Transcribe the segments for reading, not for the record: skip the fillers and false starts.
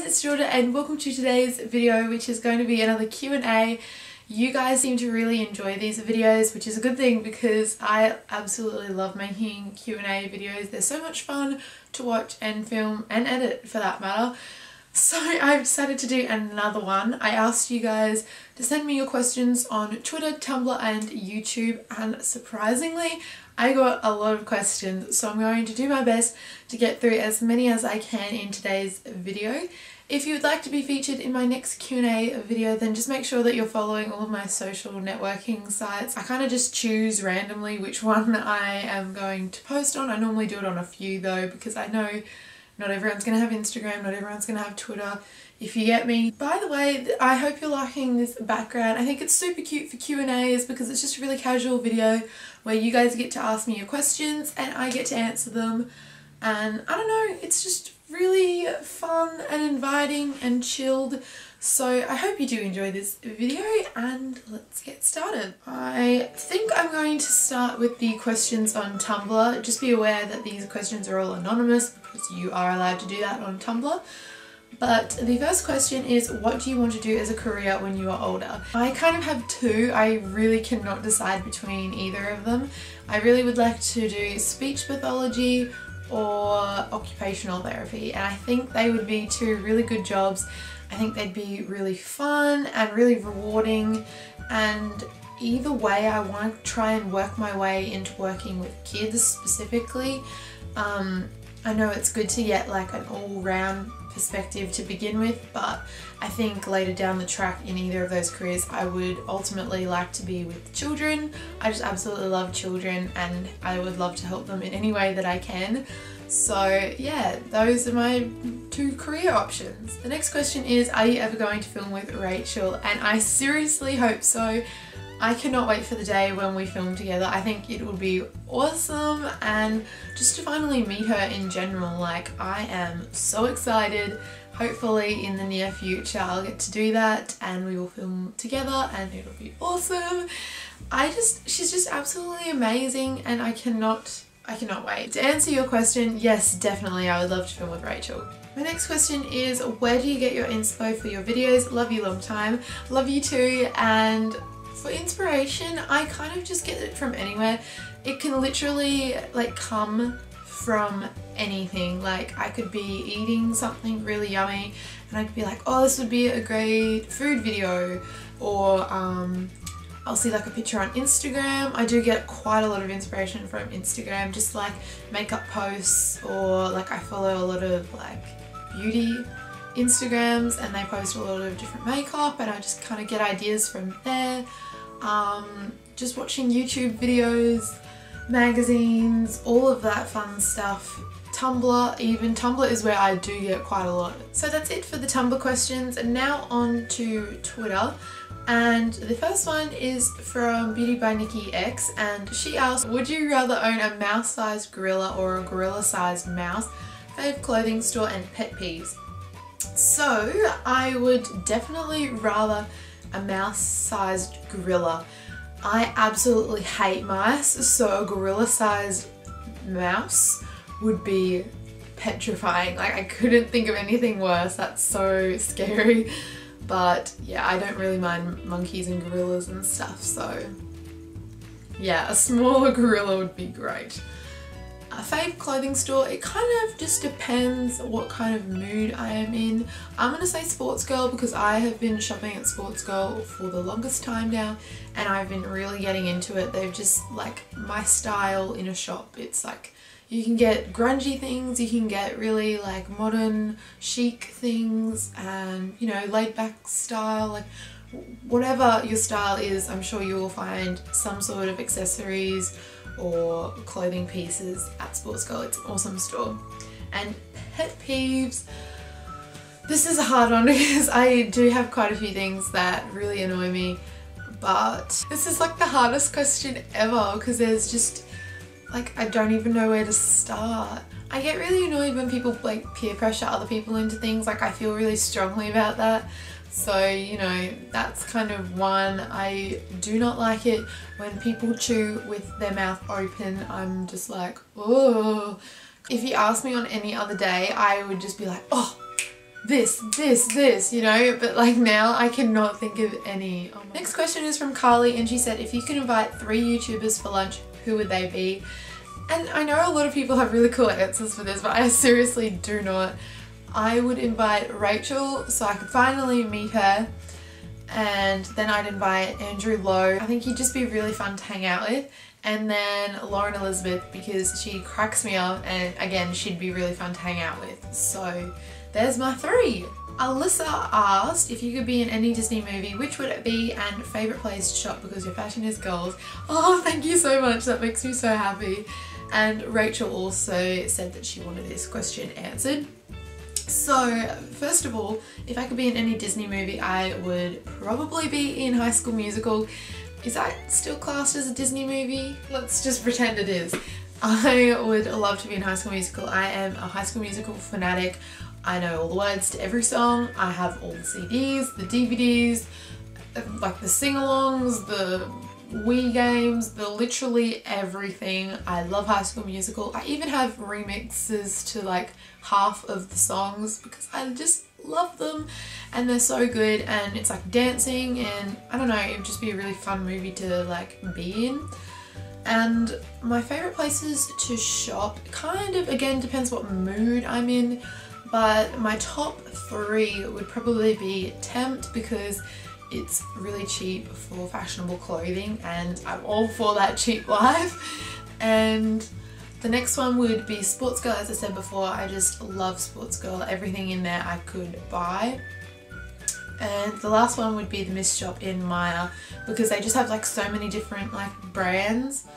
guys, it's Georgia and welcome to today's video, which is going to be another Q&A. You guys seem to really enjoy these videos, which is a good thing because I absolutely love making Q&A videos. They're so much fun to watch and film and edit for that matter. So I've decided to do another one. I asked you guys to send me your questions on Twitter, Tumblr and YouTube, and surprisingly I got a lot of questions, so I'm going to do my best to get through as many as I can in today's video. If you would like to be featured in my next Q&A video, then just make sure that you're following all of my social networking sites. I kind of just choose randomly which one I am going to post on. I normally do it on a few though, because I know not everyone's going to have Instagram, not everyone's going to have Twitter, if you get me. By the way, I hope you're liking this background. I think it's super cute for Q&As because it's just a really casual video where you guys get to ask me your questions and I get to answer them. And I don't know, it's just really fun and inviting and chilled. So I hope you do enjoy this video and let's get started. I think I'm going to start with the questions on Tumblr. Just be aware that these questions are all anonymous because you are allowed to do that on Tumblr. But the first question is, what do you want to do as a career when you are older? I kind of have two. I really cannot decide between either of them. I really would like to do speech pathology or occupational therapy, and I think they would be two really good jobs. I think they'd be really fun and really rewarding, and either way I want to try and work my way into working with kids specifically. I know it's good to get like an all-round perspective to begin with, but I think later down the track in either of those careers I would ultimately like to be with children. I just absolutely love children and I would love to help them in any way that I can. So yeah, those are my two career options. The next question is, are you ever going to film with Rachel? And I seriously hope so. I cannot wait for the day when we film together. I think it would be awesome, and just to finally meet her in general. Like, I am so excited. Hopefully in the near future I'll get to do that and we will film together and it'll be awesome. She's just absolutely amazing and I cannot wait. To answer your question, yes, definitely I would love to film with Rachel. My next question is, where do you get your inspo for your videos? Love you long time. Love you too. And for inspiration, I kind of just get it from anywhere. It can literally like come from anything. Like, I could be eating something really yummy and I could be like, oh, this would be a great food video, or I'll see like a picture on Instagram. I do get quite a lot of inspiration from Instagram, just like makeup posts, or like I follow a lot of like beauty Instagrams and they post a lot of different makeup and I just kind of get ideas from there. Just watching YouTube videos, magazines, all of that fun stuff. Tumblr, even Tumblr is where I do get quite a lot. So that's it for the Tumblr questions, and now on to Twitter. And the first one is from Beauty by Nikki X, and she asked, would you rather own a mouse-sized gorilla or a gorilla-sized mouse? Fave clothing store and pet peeves. So I would definitely rather a mouse-sized gorilla. I absolutely hate mice, so a gorilla-sized mouse would be petrifying. Like, I couldn't think of anything worse. That's so scary. But yeah, I don't really mind monkeys and gorillas and stuff, so yeah, a smaller gorilla would be great. A fave clothing store, it kind of just depends what kind of mood I am in. I'm gonna say Sports Girl because I have been shopping at Sports Girl for the longest time now and I've been really getting into it. They've just like my style in a shop. It's like you can get grungy things, you can get really like modern chic things, and you know, laid back style. Like whatever your style is, I'm sure you will find some sort of accessories or clothing pieces at Sports Girl. It's an awesome store. And pet peeves, this is a hard one because I do have quite a few things that really annoy me, but this is like the hardest question ever because there's just like, I don't even know where to start. I get really annoyed when people like peer pressure other people into things. Like, I feel really strongly about that. So, you know, that's kind of one. I do not like it when people chew with their mouth open. I'm just like, oh. If you asked me on any other day, I would just be like, oh, this, you know, but like now I cannot think of any. Oh, next question is from Carly, and she said, if you could invite 3 YouTubers for lunch, who would they be? And I know a lot of people have really cool answers for this, but I seriously do not. I would invite Rachel so I could finally meet her, and then I'd invite Andrew Lowe. I think he'd just be really fun to hang out with. And then Lauren Elizabeth, because she cracks me up, and again she'd be really fun to hang out with. So there's my 3. Alyssa asked, if you could be in any Disney movie, which would it be, and favourite place to shop because your fashion is goals. Oh, thank you so much, that makes me so happy. And Rachel also said that she wanted this question answered. So first of all, if I could be in any Disney movie, I would probably be in High School Musical. Is that still classed as a Disney movie? Let's just pretend it is. I would love to be in High School Musical. I am a High School Musical fanatic. I know all the words to every song. I have all the CDs, the DVDs, like the sing-alongs, the Wii games, the literally everything. I love High School Musical. I even have remixes to like half of the songs because I just love them and they're so good, and it's like dancing, and I don't know, it would just be a really fun movie to like be in. And my favourite places to shop kind of again depends what mood I'm in, but my top 3 would probably be Tempt because it's really cheap for fashionable clothing and I'm all for that cheap life. And the next one would be Sports Girl. As I said before, I just love Sports Girl. Everything in there I could buy. And the last one would be the Miss Shop in Maya because they just have like so many different like brands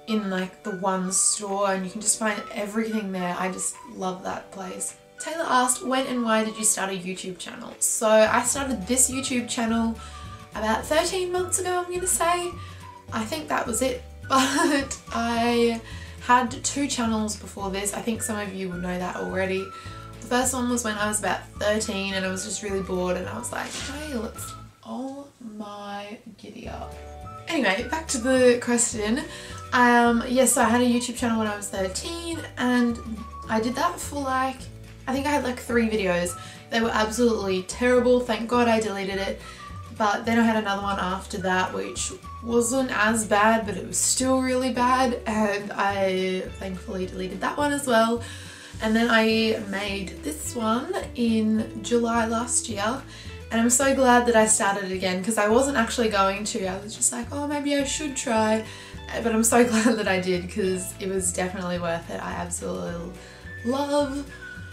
in like the one store, and you can just find everything there. I just love that place. Taylor asked, when and why did you start a YouTube channel? So I started this YouTube channel about 13 months ago, I'm gonna say. I think that was it, but I had 2 channels before this. I think some of you will know that already. The first one was when I was about 13 and I was just really bored and I was like, hey, let's, oh my giddy up. Anyway, back to the question. Yes, so I had a YouTube channel when I was 13 and I did that for like, I think I had like 3 videos. They were absolutely terrible. Thank God I deleted it. But then I had another one after that which wasn't as bad, but it was still really bad, and I thankfully deleted that one as well. And then I made this one in July last year, and I'm so glad that I started again because I wasn't actually going to. I was just like, oh, maybe I should try, but I'm so glad that I did because it was definitely worth it. I absolutely love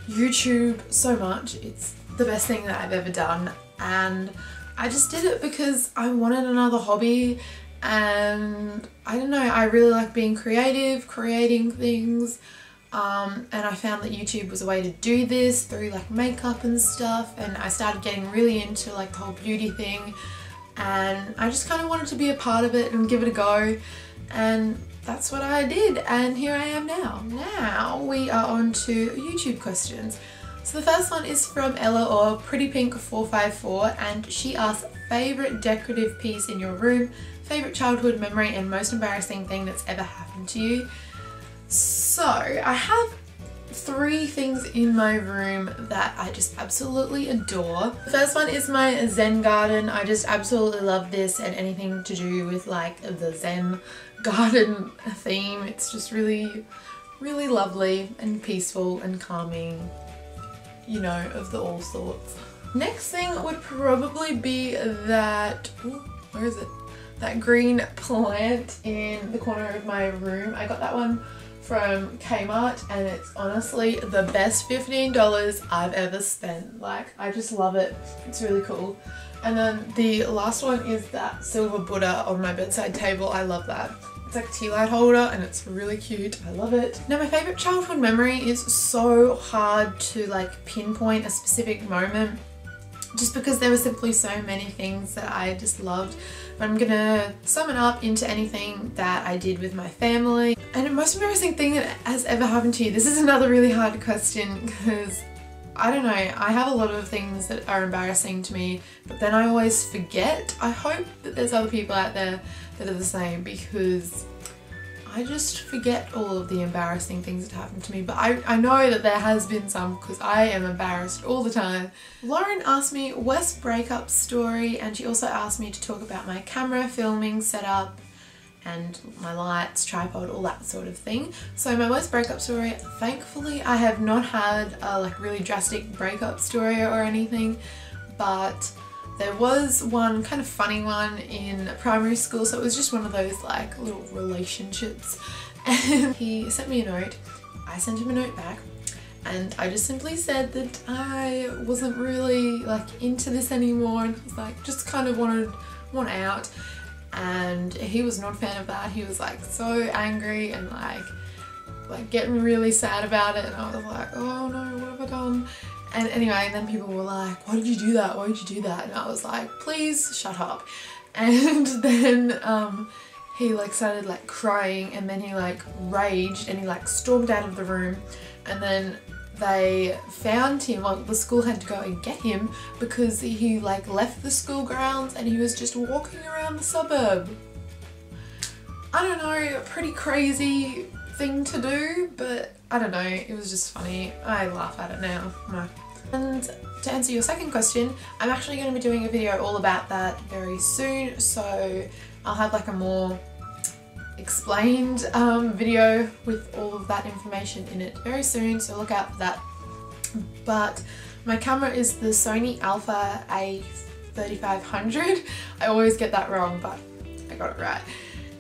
YouTube so much. It's the best thing that I've ever done, and I just did it because I wanted another hobby, and I don't know, I really like being creative, creating things, and I found that YouTube was a way to do this through like makeup and stuff, and I started getting really into like the whole beauty thing, and I just kind of wanted to be a part of it and give it a go, and that's what I did, and here I am now. Now we are on to YouTube questions. So the first one is from Ella, or PrettyPink454, and she asks, favourite decorative piece in your room, favourite childhood memory, and most embarrassing thing that's ever happened to you. So I have 3 things in my room that I just absolutely adore. The first one is my Zen garden. I just absolutely love this and anything to do with like the Zen garden theme. It's just really, really lovely and peaceful and calming, you know, of the all sorts. Next thing would probably be that, ooh, where is it? That green plant in the corner of my room. I got that one from Kmart and it's honestly the best $15 I've ever spent. Like, I just love it. It's really cool. And then the last one is that silver Buddha on my bedside table. I love that. It's like a tea light holder and it's really cute. I love it. Now my favourite childhood memory is so hard to like pinpoint a specific moment just because there were simply so many things that I just loved. But I'm gonna sum it up into anything that I did with my family. And the most embarrassing thing that has ever happened to you. This is another really hard question because I don't know, I have a lot of things that are embarrassing to me, but then I always forget. I hope that there's other people out there that are the same because I just forget all of the embarrassing things that happened to me, but I know that there has been some because I am embarrassed all the time. Lauren asked me worst breakup story, and she also asked me to talk about my camera filming setup and my lights, tripod, all that sort of thing. So my worst breakup story, thankfully I have not had a like really drastic breakup story or anything, but there was one kind of funny one in primary school. So it was just one of those like little relationships, and he sent me a note, I sent him a note back, and I just simply said that I wasn't really like into this anymore, and I was like just kind of want out. And he was not a fan of that. He was like so angry and like getting really sad about it, and I was like, oh no, what have I done? And anyway, and then people were like, why did you do that? Why did you do that? And I was like, please shut up. And then he like started like crying, and then he like raged and he like stormed out of the room, and then they found him, like the school had to go and get him because he like left the school grounds and he was just walking around the suburb. I don't know, a pretty crazy thing to do, but I don't know, it was just funny. I laugh at it now. No. And to answer your second question, I'm actually going to be doing a video all about that very soon, so I'll have like a more explained video with all of that information in it very soon, so look out for that. But my camera is the Sony Alpha A3500. I always get that wrong, but I got it right.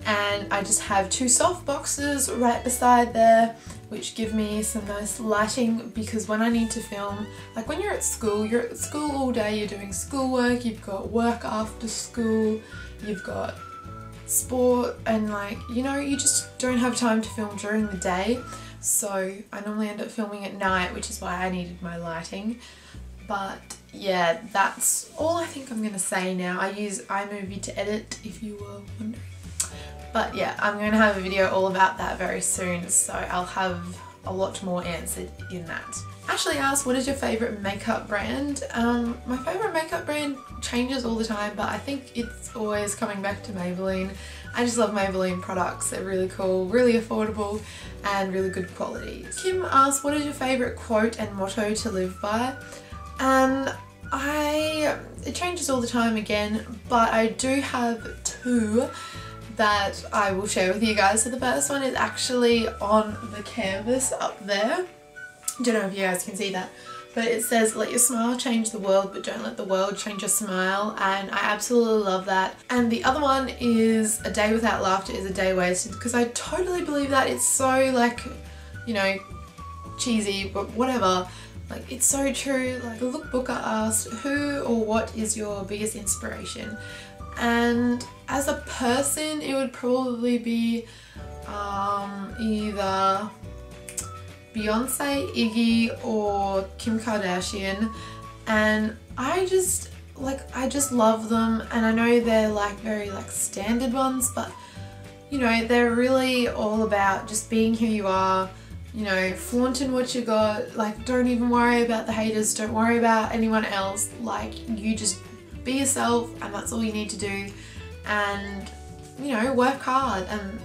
And I just have two soft boxes right beside there which give me some nice lighting, because when I need to film, like when you're at school all day, you're doing schoolwork, you've got work after school, you've got sport, and like, you know, you just don't have time to film during the day. So I normally end up filming at night, which is why I needed my lighting. But yeah, that's all I think I'm gonna say now. I use iMovie to edit, if you were wondering. But yeah, I'm going to have a video all about that very soon, so I'll have a lot more answered in that. Ashley asked, what is your favourite makeup brand? My favourite makeup brand changes all the time, but I think it's always coming back to Maybelline. I just love Maybelline products. They're really cool, really affordable, and really good quality. Kim asked, what is your favourite quote and motto to live by? It changes all the time again, but I do have two that I will share with you guys. So the first one is actually on the canvas up there. Don't know if you guys can see that, but it says, let your smile change the world, but don't let the world change your smile, and I absolutely love that. And the other one is, a day without laughter is a day wasted, because I totally believe that. It's so like, you know, cheesy, but whatever. Like, it's so true. Like, the lookbooker asked, who or what is your biggest inspiration? And as a person, it would probably be either Beyonce, Iggy, or Kim Kardashian. And I just love them, and I know they're like very like standard ones, but you know, they're really all about just being who you are, you know, flaunting what you got. Like, don't even worry about the haters, don't worry about anyone else. Like, you just be yourself, and that's all you need to do, and you know, work hard. And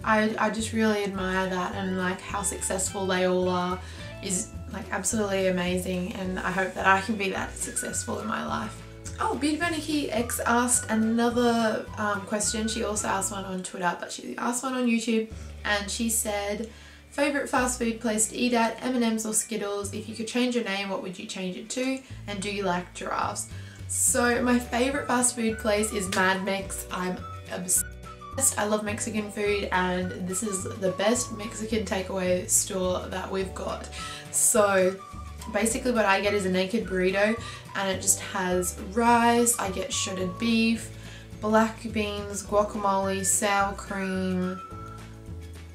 I just really admire that, and like how successful they all are is like absolutely amazing, and I hope that I can be that successful in my life. Oh, Beauty Nikki X asked another question. She also asked one on Twitter, but she asked one on YouTube, and she said, favourite fast food place to eat at, M&M's or Skittles? If you could change your name, what would you change it to? And do you like giraffes? So my favourite fast food place is Mad Mex. I'm obsessed. I love Mexican food, and this is the best Mexican takeaway store that we've got. So basically what I get is a naked burrito, and it just has rice, I get shredded beef, black beans, guacamole, sour cream,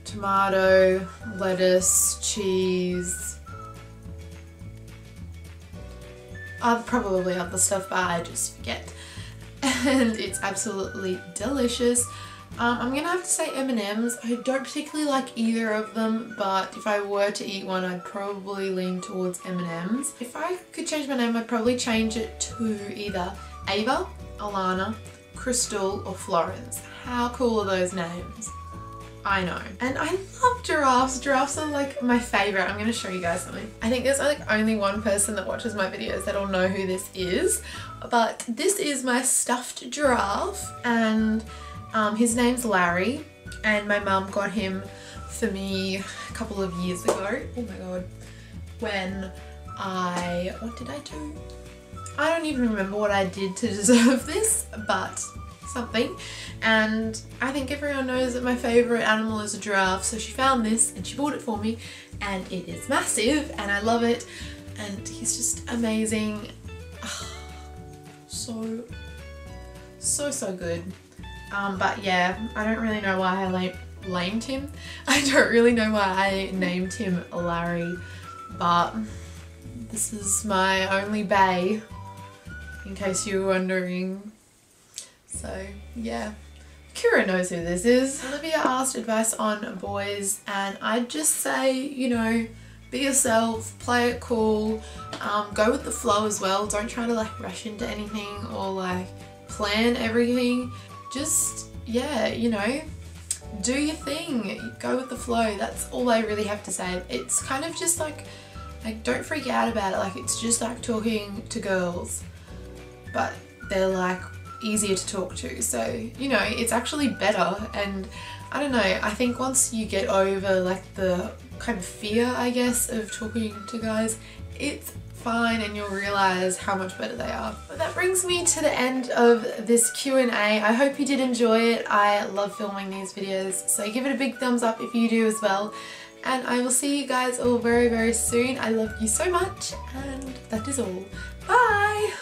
tomato, lettuce, cheese, probably other stuff, but I just forget. And it's absolutely delicious. I'm gonna have to say M&M's. I don't particularly like either of them, but if I were to eat one, I'd probably lean towards M&M's. If I could change my name, I'd probably change it to either Ava, Alana, Crystal, or Florence. How cool are those names? I know. And I love giraffes. Giraffes are like my favorite. I'm gonna show you guys something. I think there's like only one person that watches my videos that'll know who this is, but this is my stuffed giraffe, and his name's Larry, and my mum got him for me a couple of years ago. Oh my god. When what did I do? I don't even remember what I did to deserve this, but something. And I think everyone knows that my favourite animal is a giraffe, so she found this and she bought it for me, and it is massive and I love it, and he's just amazing. So good. But yeah, I don't really know why I named him. I don't really know why I named him Larry, but this is my only bae, in case you were wondering. So yeah, Kira knows who this is. Olivia asked advice on boys, and I'd just say, you know, be yourself, play it cool, go with the flow as well. Don't try to like rush into anything or like plan everything. Just, yeah, you know, do your thing, go with the flow. That's all I really have to say. It's kind of just like don't freak out about it. Like, it's just like talking to girls, but they're like easier to talk to, so you know, it's actually better. And I don't know, I think once you get over like the kind of fear, I guess, of talking to guys, it's fine and you'll realise how much better they are. But that brings me to the end of this Q&A. I hope you did enjoy it. I love filming these videos, so give it a big thumbs up if you do as well, and I will see you guys all very, very soon. I love you so much, and that is all. Bye!